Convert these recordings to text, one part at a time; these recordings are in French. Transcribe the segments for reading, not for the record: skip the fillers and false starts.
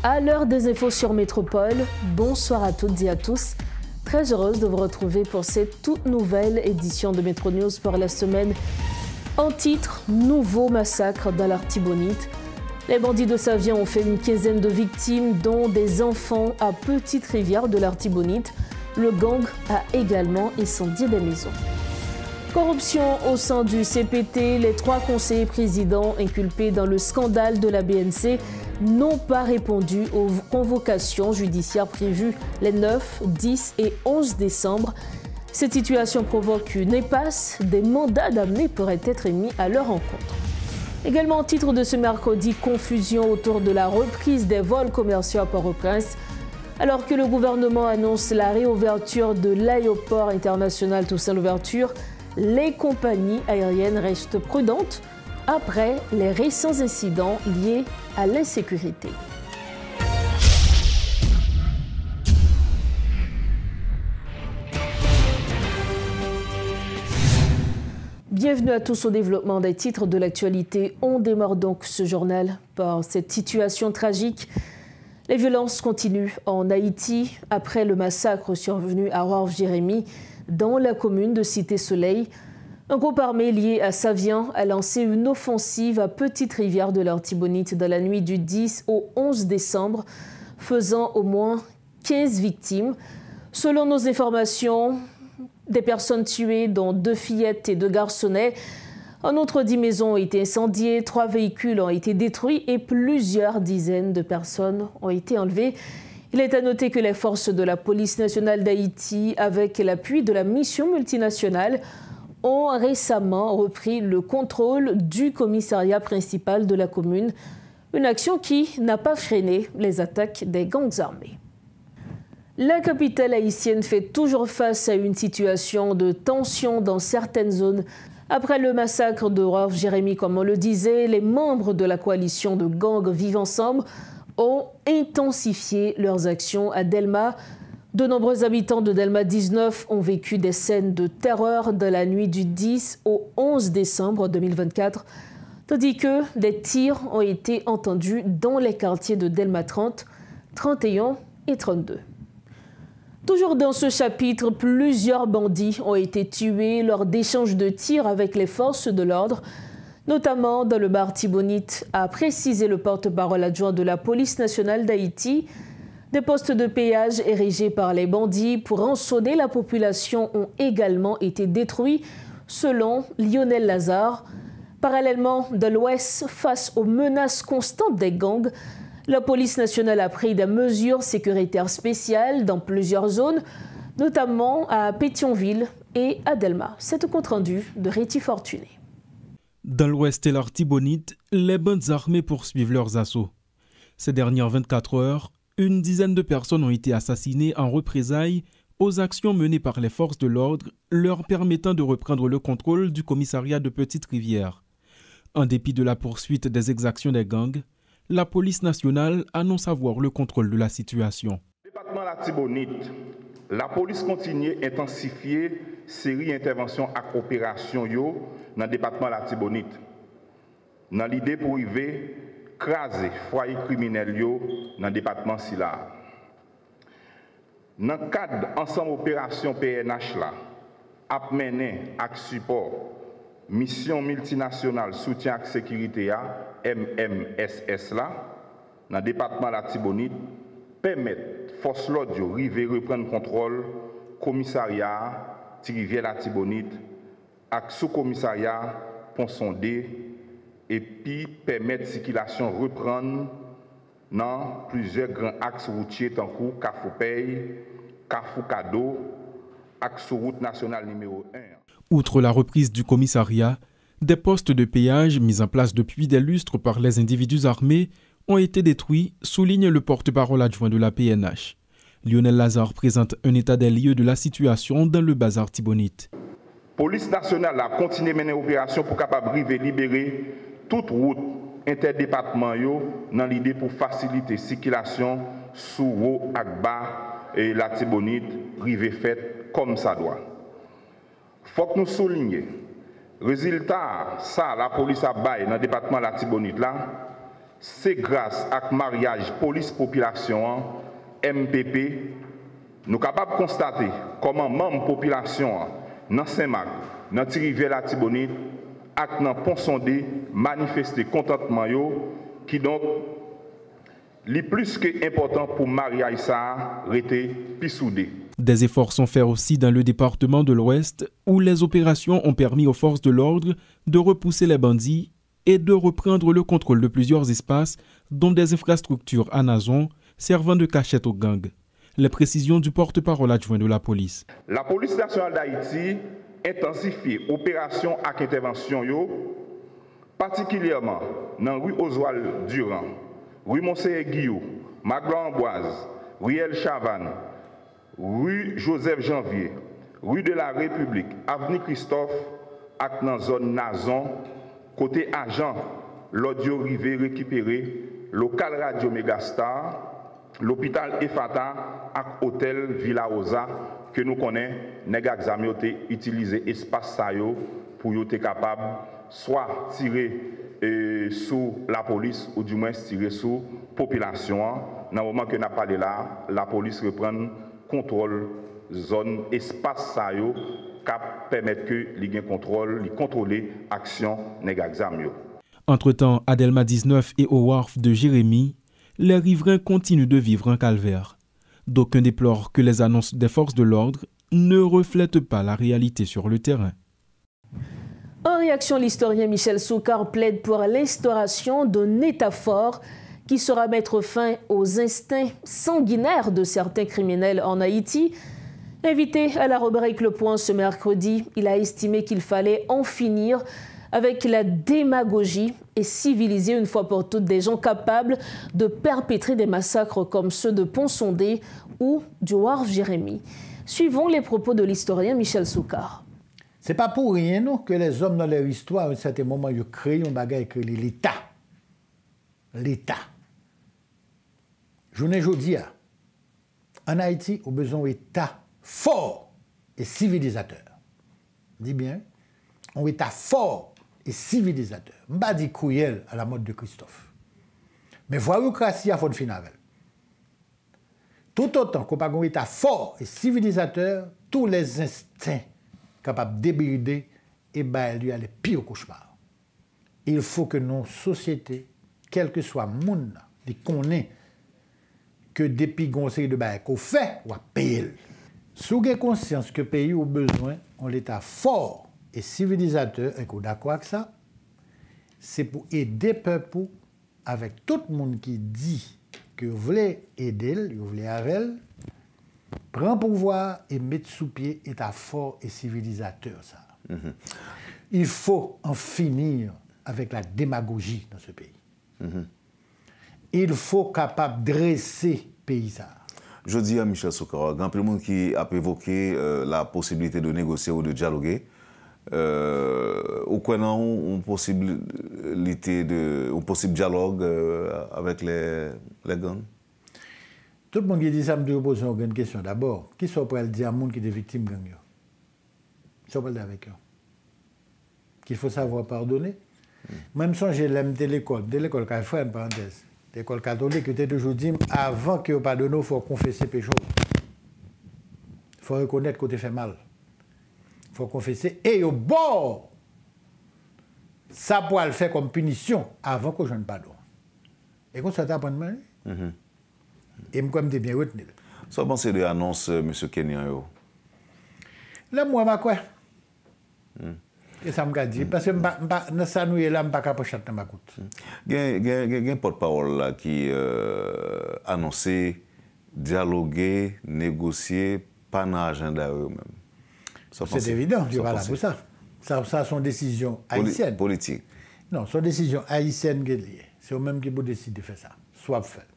À l'heure des infos sur Métropole, bonsoir à toutes et à tous. Très heureuse de vous retrouver pour cette toute nouvelle édition de Métro News pour la semaine. En titre, nouveau massacre dans l'Artibonite. Les bandits de Savien ont fait une quinzaine de victimes, dont des enfants à Petite-Rivière de l'Artibonite. Le gang a également incendié des maisons. Corruption au sein du CPT, les 3 conseillers présidents inculpés dans le scandale de la BNC n'ont pas répondu aux convocations judiciaires prévues les 9, 10 et 11 décembre. Cette situation provoque une impasse. Des mandats d'amener pourraient être émis à leur encontre. Également, au titre de ce mercredi, confusion autour de la reprise des vols commerciaux à Port-au-Prince. Alors que le gouvernement annonce la réouverture de l'aéroport international Toussaint-Louverture, les compagnies aériennes restent prudentes après les récents incidents liés à l'insécurité. Bienvenue à tous au développement des titres de l'actualité. On démarre donc ce journal par cette situation tragique. Les violences continuent en Haïti après le massacre survenu à Roarf-Jérémie dans la commune de Cité-Soleil. Un groupe armé lié à Savien a lancé une offensive à Petite-Rivière de l'Artibonite dans la nuit du 10 au 11 décembre, faisant au moins 15 victimes. Selon nos informations, des personnes tuées, dont 2 fillettes et 2 garçonnets. En outre, 10 maisons ont été incendiées, 3 véhicules ont été détruits et plusieurs dizaines de personnes ont été enlevées. Il est à noter que les forces de la police nationale d'Haïti, avec l'appui de la mission multinationale, ont récemment repris le contrôle du commissariat principal de la commune, une action qui n'a pas freiné les attaques des gangs armés. La capitale haïtienne fait toujours face à une situation de tension dans certaines zones. Après le massacre de Roarf-Jérémie, comme on le disait, les membres de la coalition de gangs Vivre Ensemble ont intensifié leurs actions à Delma. De nombreux habitants de Delma 19 ont vécu des scènes de terreur de la nuit du 10 au 11 décembre 2024, tandis que des tirs ont été entendus dans les quartiers de Delma 30, 31 et 32. Toujours dans ce chapitre, plusieurs bandits ont été tués lors d'échanges de tirs avec les forces de l'ordre, notamment dans le bar Artibonite, a précisé le porte-parole adjoint de la police nationale d'Haïti. Des postes de péage érigés par les bandits pour rançonner la population ont également été détruits, selon Lionel Lazare. Parallèlement, de l'Ouest, face aux menaces constantes des gangs, la police nationale a pris des mesures sécuritaires spéciales dans plusieurs zones, notamment à Pétionville et à Delma. C'est un compte-rendu de Réti Fortuné. Dans l'Ouest et l'Artibonite, les bandes armées poursuivent leurs assauts. Ces dernières 24 heures, une dizaine de personnes ont été assassinées en représailles aux actions menées par les forces de l'ordre, leur permettant de reprendre le contrôle du commissariat de Petite-Rivière. En dépit de la poursuite des exactions des gangs, la police nationale annonce avoir le contrôle de la situation. Département de l'Artibonite, la police continue d'intensifier série d'interventions et opérations dans le département de l'Artibonite. Dans l'idée pour arriver craser foyer criminel dans le département Silla. Dans le cadre ensemble opération PNH là, a mené avec support mission multinationale soutien et sécurité MMSS là dans le département de l'Artibonite permettre force l'ordre river reprendre contrôle commissariat Rivière l'Artibonite avec sous-commissariat Pont-Sondé et puis permettre circulation reprendre dans plusieurs grands axes routiers tant que Carrefour-Paye, Carrefour-Cadeau, axe route nationale numéro 1. Outre la reprise du commissariat, des postes de péage mis en place depuis des lustres par les individus armés ont été détruits, souligne le porte-parole adjoint de la PNH. Lionel Lazare présente un état des lieux de la situation dans le bazar Artibonite. La police nationale a continué à mener l'opération pour capable de libérer toute route interdépartement dans l'idée pour faciliter la circulation sous haut Agba et l'Artibonite, rive faite comme ça doit. Il faut que nous soulignions, résultat, ça, la police a baillé dans le département de l'Artibonite là, c'est grâce à mariage police-population, MPP, nous sommes capables de constater comment membres de la population, dans Saint-Marc, dans Thierry-Vella-Tibonite, et dans Pont-Sondé, manifester contentement, qui donc est plus que important pour mariage ça, rester plus soudé. Des efforts sont faits aussi dans le département de l'Ouest, où les opérations ont permis aux forces de l'ordre de repousser les bandits et de reprendre le contrôle de plusieurs espaces, dont des infrastructures à Nazon, servant de cachette aux gangs. Les précisions du porte-parole adjoint de la police. La police nationale d'Haïti intensifie opérations et interventions, particulièrement dans rue Oswald Durand, rue Monseigneur Guillaume, Magloire Amboise, rue El Chavannes, rue Joseph Janvier, rue de la République, avenue Christophe, et dans la zone Nazon, côté agent, l'audio rivé récupéré, local radio Megastar, l'hôpital Efata et hôtel Villa Rosa, que nous connaissons, nèg examen utiliser espace ça pour être capable soit tirer sur la police ou du moins tirer sur la population. Dans le moment que nous avons parlé là, la police reprend contrôle zone espace ça qui permet que les contrôle, les contrôler action nèg examen. Entre-temps, à Delma 19 et au wharf de Jérémie, les riverains continuent de vivre un calvaire. D'aucuns déplorent que les annonces des forces de l'ordre ne reflètent pas la réalité sur le terrain. En réaction, l'historien Michel Soukar plaide pour l'instauration d'un État fort qui saura mettre fin aux instincts sanguinaires de certains criminels en Haïti. Invité à la rubrique Le Point ce mercredi, il a estimé qu'il fallait en finir avec la démagogie et civiliser une fois pour toutes des gens capables de perpétrer des massacres comme ceux de Pont-Sondé ou du wharf Jérémie. Suivons les propos de l'historien Michel Soukar. Ce n'est pas pour rien non, que les hommes dans leur histoire, à un certain moment, ils créent un bagage que l'État. L'État. Je ne dis pas, en Haïti, on a besoin d'un État fort et civilisateur. Dis bien, un État fort et civilisateur. Je ne dis pas dire cruel à la mode de Christophe. Mais voyoucratie, il faut finir avec. Tout autant qu'on n'a pas un État fort et civilisateur, tous les instincts capables de débrider et lui aller pire cauchemar. Il faut que nos sociétés, quel que soit le monde, les connaissent que depuis qu'on série de bail qu'on fait, on va payer. Si vous avez conscience que le pays a besoin d'un État fort et civilisateur, et qu'on est d'accord avec ça, c'est pour aider le peuple avec tout le monde qui dit que vous voulez aider, vous voulez avec elle, prendre pouvoir et mettre sous pied État fort et civilisateur. Ça. Il faut en finir avec la démagogie dans ce pays. Il faut capable de dresser le pays. Ça. Je dis à Michel Soukar, il y a plein de monde qui a évoqué la possibilité de négocier ou de dialoguer. Ou quoi non, une possibilité de, un possible dialogue avec les gangs? Tout le monde qui dit ça me pose une question. D'abord, qui sont prêts à dire à un monde qui est victime de gang? Qui sont prêts avec eux? Qu'il faut savoir pardonner. Même si j'ai l'aime de l'école qui fait une parenthèse, l'école catholique, qui était toujours dit, avant que vous pardonnez, il faut confesser péché. Il faut reconnaître que tu fait mal. Il faut confesser. Et au bord, ça pourra le faire comme punition avant que je ne pardonne. Et quand ça t'apprend de mal, et moi, je bien retenu. Ça vous pensez de l'annonce, M. Kenyan? Là, moi, je quoi? Et ça me dit, parce que dans ça, nous, là, je ne suis pas capable de chanter ma coute. Il y a un porte-parole qui annonçait dialoguer, négocier, pas dans l'agenda eux-mêmes. C'est évident, je ne suis pas là pour ça. Ça, sont décisions haïtiennes. Politique. Non, sont décisions haïtiennes qui sont liées. C'est eux-mêmes qui vont décider de faire ça. Soit fait.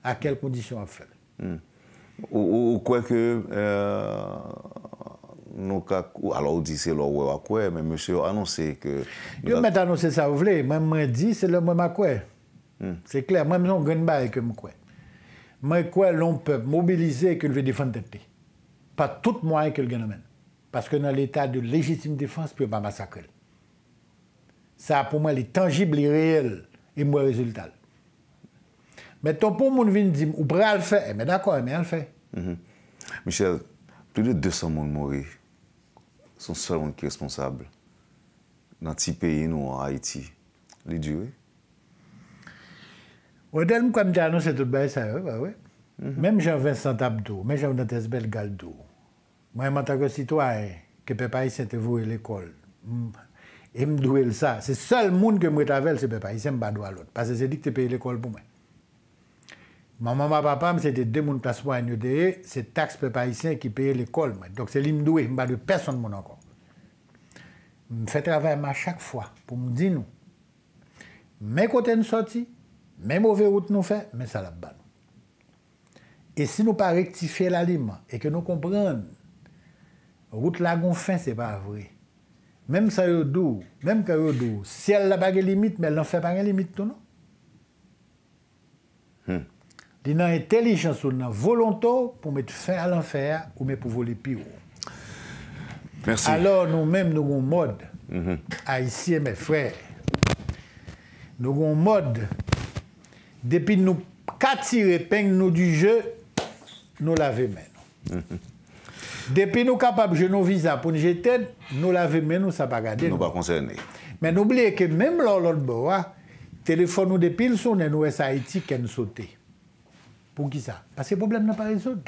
À quelles conditions on fait. Ou quoi que... alors, on dit c'est le ouais à quoi, mais monsieur a annoncé que... Yo m'a annoncé ça, vous voulez. Moi, je dis c'est le même à quoi. C'est clair. Moi, je ne gagne pas que moi. Moi, quoi, l'on peut mobiliser que le veut défendre tête. Pas tout moyen que le gagne. Parce que dans l'état de légitime défense, il ne peut pas massacrer. Ça, pour moi, est tangible et réel et moi, résultat. Mais ton pour moun vient dire, ou pral le faire, mais d'accord, mais elle le fait. Michel, plus de 200 personnes morts sont seuls qui sont responsables. Dans le petit pays, nous, en Haïti, les durées. Oui, comme j'ai annoncé tout le ça, oui. Même Jean-Vincent Abdou, même Jean-Dantes Belgaldo, moi, en tant que citoyen, que Peuple haïtien te voué l'école, et me doué ça, c'est le seul monde que moi t'avais, c'est Peuple haïtien, pas droit l'autre. Parce que c'est dit que tu payes l'école pour moi. Maman, papa, c'était deux personnes placement à NUDE, c'est taxe Peuple haïtien qui paye l'école. Donc c'est lui doué, pas de personne mon encore. Je fais travail à chaque fois pour me dire nous. Mais côté nous sorti, même mauvais route nous fait, mais ça la bat. Et si nous pas rectifier l'aliment et que nous comprenons, route la gonfin, c'est pas vrai. Même ça yo dou, même quand yo dou, si elle n'a pas de limite, mais elle n'en fait pas de limite tout non. Il y a une intelligence ou une volonté pour mettre fin à l'enfer ou pour voler pire. Merci. Alors nous-mêmes, nous avons un mode, haïtiens mes frères, nous avons un mode, depuis nous tirer peigne nous du jeu, nous laver main. Depuis nous capables de jouer nos visas pour nous jeter, nous laver main, nous ça pas garder. Nous pas concernés. Mais n'oubliez que même l'autre bois, téléphone nous depuis le son, nous est Haïti qui nous sauté. Pour qui ça? Parce que le problème n'a pas résolu.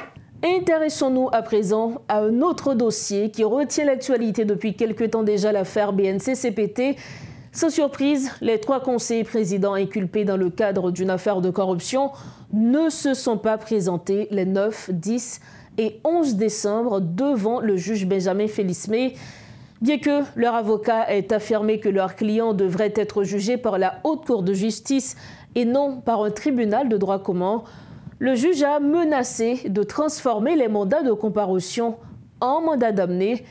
Intéressons-nous à présent à un autre dossier qui retient l'actualité depuis quelque temps déjà, l'affaire BNC-CPT. Sans surprise, les 3 conseillers présidents inculpés dans le cadre d'une affaire de corruption ne se sont pas présentés les 9, 10 et 11 décembre devant le juge Benjamin Félismé. Bien que leur avocat ait affirmé que leur client devrait être jugé par la Haute Cour de justice et non par un tribunal de droit commun, le juge a menacé de transformer les mandats de comparution en mandats d'amener.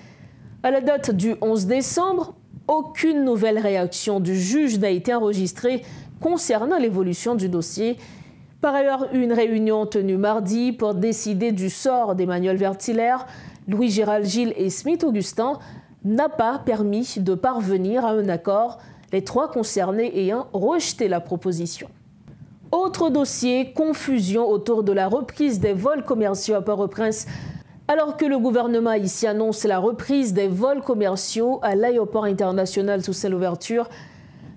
À la date du 11 décembre, aucune nouvelle réaction du juge n'a été enregistrée concernant l'évolution du dossier. Par ailleurs, une réunion tenue mardi pour décider du sort d'Emmanuel Verthilaire, Louis-Gérald Gilles et Smith-Augustin n'a pas permis de parvenir à un accord, les 3 concernés ayant rejeté la proposition. Autre dossier, confusion autour de la reprise des vols commerciaux à Port-au-Prince. Alors que le gouvernement haïtien annonce la reprise des vols commerciaux à l'aéroport international Toussaint Louverture,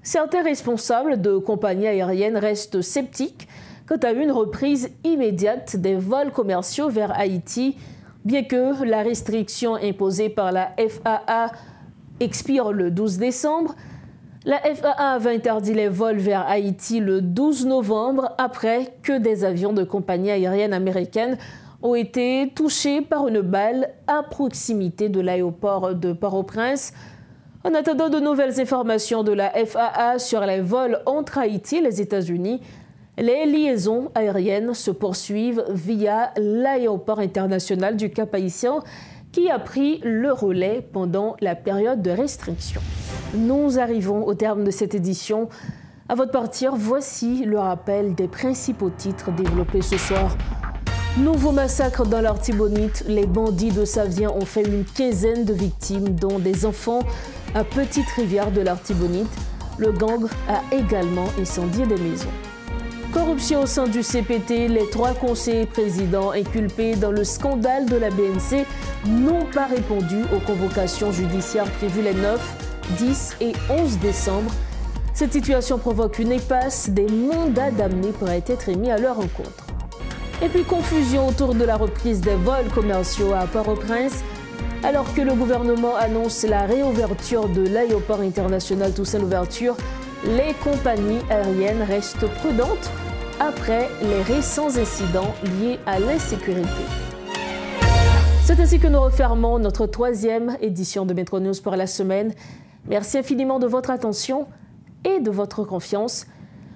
certains responsables de compagnies aériennes restent sceptiques quant à une reprise immédiate des vols commerciaux vers Haïti, bien que la restriction imposée par la FAA expire le 12 décembre. La FAA avait interdit les vols vers Haïti le 12 novembre après que des avions de compagnies aériennes américaines ont été touchés par une balle à proximité de l'aéroport de Port-au-Prince. En attendant de nouvelles informations de la FAA sur les vols entre Haïti et les États-Unis, les liaisons aériennes se poursuivent via l'aéroport international du Cap-Haïtien qui a pris le relais pendant la période de restriction. Nous arrivons au terme de cette édition. À votre partir, voici le rappel des principaux titres développés ce soir. Nouveau massacre dans l'Artibonite. Les bandits de Savien ont fait une quinzaine de victimes, dont des enfants, à Petite-Rivière de l'Artibonite. Le gang a également incendié des maisons. Corruption au sein du CPT, les 3 conseillers présidents inculpés dans le scandale de la BNC n'ont pas répondu aux convocations judiciaires prévues les 9, 10 et 11 décembre. Cette situation provoque une impasse. Des mandats d'amener pourraient être émis à leur encontre. Et puis confusion autour de la reprise des vols commerciaux à Port-au-Prince. Alors que le gouvernement annonce la réouverture de l'aéroport international Toussaint Louverture, les compagnies aériennes restent prudentes après les récents incidents liés à l'insécurité. C'est ainsi que nous refermons notre 3e édition de Métro News pour la semaine. Merci infiniment de votre attention et de votre confiance.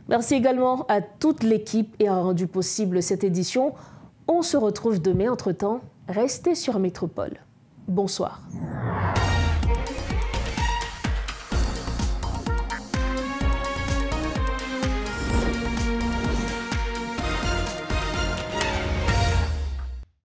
Merci également à toute l'équipe qui a rendu possible cette édition. On se retrouve demain. Entre-temps, restez sur Métropole. Bonsoir.